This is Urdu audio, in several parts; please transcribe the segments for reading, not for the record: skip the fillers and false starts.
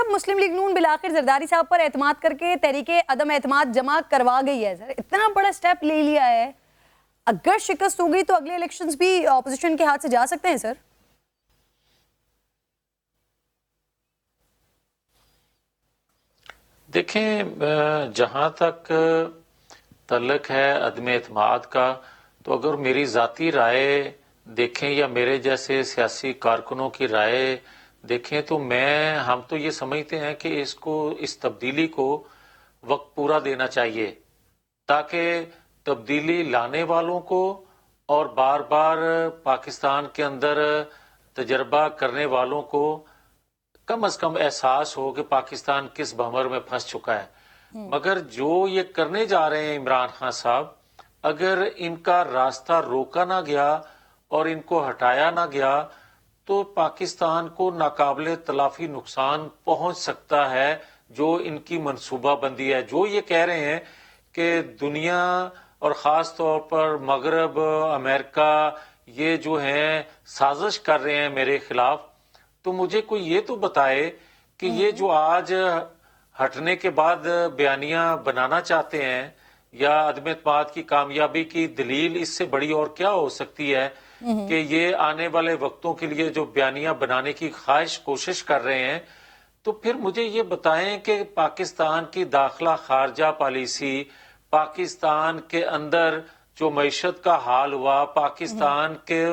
صاحب مسلم لیگ نون بالآخر زرداری صاحب پر اعتماد کر کے تحریک عدم اعتماد جمع کروا گئی ہے. سر اتنا بڑا سٹیپ لے لیا ہے, اگر شکست ہو گئی تو اگلے الیکشنز بھی اپوزیشن کے ہاتھ سے جا سکتے ہیں سر؟ دیکھیں, جہاں تک تعلق ہے عدم اعتماد کا, تو اگر میری ذاتی رائے دیکھیں یا میرے جیسے سیاسی کارکنوں کی رائے دیکھیں تو ہم تو یہ سمجھتے ہیں کہ اس تبدیلی کو وقت پورا دینا چاہیے, تاکہ تبدیلی لانے والوں کو اور بار بار پاکستان کے اندر تجربہ کرنے والوں کو کم از کم احساس ہو کہ پاکستان کس بھنور میں پھنس چکا ہے. مگر جو یہ کرنے جا رہے ہیں عمران خان صاحب, اگر ان کا راستہ روکا نہ گیا اور ان کو ہٹایا نہ گیا تو پاکستان کو ناقابل تلافی نقصان پہنچ سکتا ہے. جو ان کی منصوبہ بندی ہے, جو یہ کہہ رہے ہیں کہ دنیا اور خاص طور پر مغرب, امریکہ, یہ جو ہیں سازش کر رہے ہیں میرے خلاف, تو مجھے کوئی یہ تو بتائے کہ یہ جو آج ہٹنے کے بعد بیانیاں بنانا چاہتے ہیں یا عدم اعتماد کی کامیابی کی دلیل اس سے بڑی اور کیا ہو سکتی ہے کہ یہ آنے والے وقتوں کے لیے جو بیانیاں بنانے کی کوشش کر رہے ہیں. تو پھر مجھے یہ بتائیں کہ پاکستان کی داخلہ خارجہ پالیسی, پاکستان کے اندر جو معیشت کا حال ہوا, پاکستان کے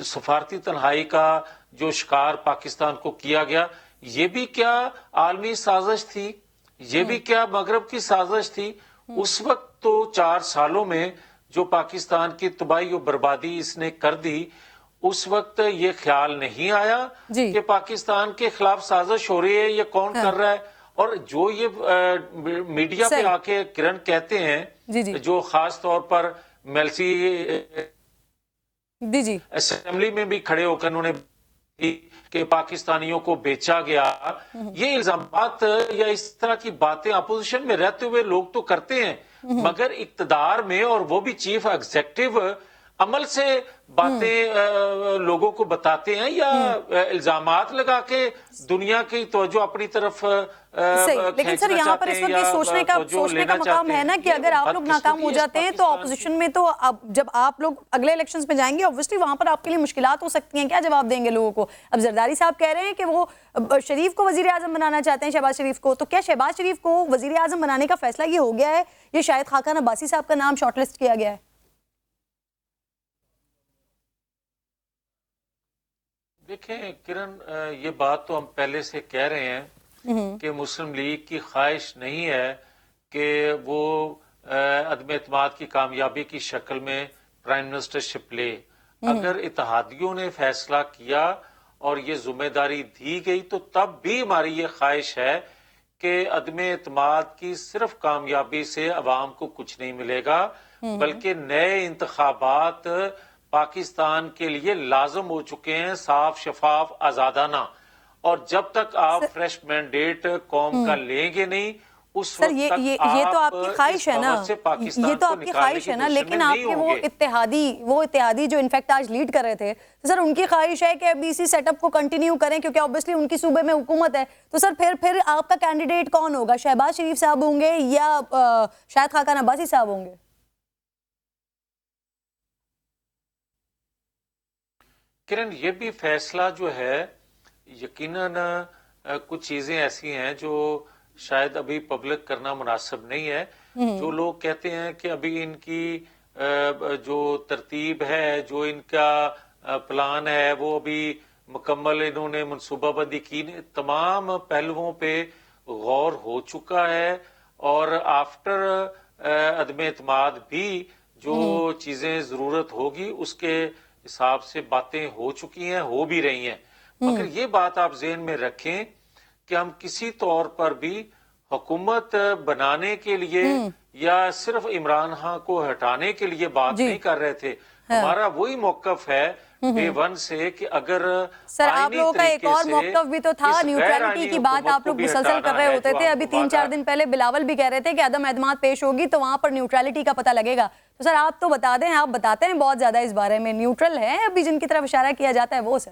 سفارتی تنہائی کا جو شکار پاکستان کو کیا گیا, یہ بھی کیا عالمی سازش تھی؟ یہ بھی کیا مغرب کی سازش تھی؟ اس وقت تو 4 سالوں میں جو پاکستان کی تباہی و بربادی اس نے کر دی, اس وقت یہ خیال نہیں آیا کہ پاکستان کے خلاف سازش ہو رہی ہے, یہ کون کر رہا ہے. اور جو یہ میڈیا پہ آ کے کرن کہتے ہیں, جو خاص طور پر میلسی اسمبلی میں بھی کھڑے ہو کر انہوں نے کہ پاکستانیوں کو بیچا گیا, یہ الزامات یا اس طرح کی باتیں اپوزیشن میں رہتے ہوئے لوگ تو کرتے ہیں, مگر اقتدار میں اور وہ بھی چیف ایگزیکٹو عمل سے باتیں لوگوں کو بتاتے ہیں یا الزامات لگا کے دنیا کی توجہ اپنی طرف لیکن سر یہاں پر اس وقت یہ سوچنے کا مقام ہے نا کہ اگر آپ لوگ ناکام ہو جاتے ہیں تو اپوزیشن میں تو جب آپ لوگ اگلے الیکشنز میں جائیں گے obviously وہاں پر آپ کے لیے مشکلات ہو سکتی ہیں, کیا جواب دیں گے لوگوں کو؟ اب زرداری صاحب کہہ رہے ہیں کہ وہ شریف کو وزیر اعظم بنانا چاہتے ہیں, شہباز شریف کو, تو کیا شہباز شریف کو وزیر اعظم بنانے کا فیصلہ یہ ہو گیا ہے, یہ شاید خاقان عباسی صاحب کا نام شارٹ لسٹ کیا گیا ہے؟ دیکھیں کرن, یہ بات تو ہم پہلے سے کہہ رہے ہیں کہ مسلم لیگ کی خواہش نہیں ہے کہ وہ عدم اعتماد کی کامیابی کی شکل میں پرائم منسٹر شپ لے. اگر اتحادیوں نے فیصلہ کیا اور یہ ذمہ داری دی گئی تو تب بھی ہماری یہ خواہش ہے کہ عدم اعتماد کی صرف کامیابی سے عوام کو کچھ نہیں ملے گا, بلکہ نئے انتخابات پاکستان کے لیے لازم ہو چکے ہیں, صاف, شفاف, آزادانہ. اور جب تک آپ فریش مینڈیٹ قوم کا لیں گے نہیں, اس وقت تک یہ تو آپ کی خواہش ہے نا, یہ تو آپ کی خواہش ہے نا, لیکن آپ کے وہ اتحادی جو انفیکٹ آج لیڈ کر رہے تھے, سر ان کی خواہش ہے کہ اب اسی سیٹ اپ کو کنٹینیو کریں کیونکہ obviously ان کی صوبے میں حکومت ہے. تو سر پھر آپ کا کینڈیڈیٹ کون ہوگا؟ شہباز شریف صاحب ہوں گے یا شاید خاقان عباسی صاحب ہوں گے؟ کرن, یہ بھی فیصلہ جو ہے یقیناً کچھ چیزیں ایسی ہیں جو شاید ابھی پبلک کرنا مناسب نہیں ہے. جو لوگ کہتے ہیں کہ ابھی ان کی جو ترتیب ہے, جو ان کا پلان ہے, وہ ابھی مکمل انہوں نے منصوبہ بندی کی نہیں. تمام پہلوؤں پہ غور ہو چکا ہے اور آفٹر عدم اعتماد بھی جو چیزیں ضرورت ہوگی اس کے حساب سے باتیں ہو چکی ہیں, ہو بھی رہی ہیں. مگر یہ بات آپ ذہن میں رکھیں کہ ہم کسی طور پر بھی حکومت بنانے کے لیے یا صرف عمران خان کو ہٹانے کے لیے بات نہیں کر رہے تھے. ہمارا وہی موقف ہے ڈے ون سے کہ اگر سر آپ لوگوں کا ایک اور موقف بھی تو تھا, نیوٹرلٹی کی بات آپ لوگ مسلسل کر رہے ہوتے تھے. ابھی 3-4 دن پہلے بلاول بھی کہہ رہے تھے کہ عدم اعتماد پیش ہوگی تو وہاں پر نیوٹرلٹی کا پتہ لگے گا. تو سر آپ تو بتا دیں, آپ بتاتے ہیں بہت زیادہ اس بارے میں, نیوٹرل ہے ابھی جن کی طرف اشارہ کیا جاتا ہے وہ؟ سر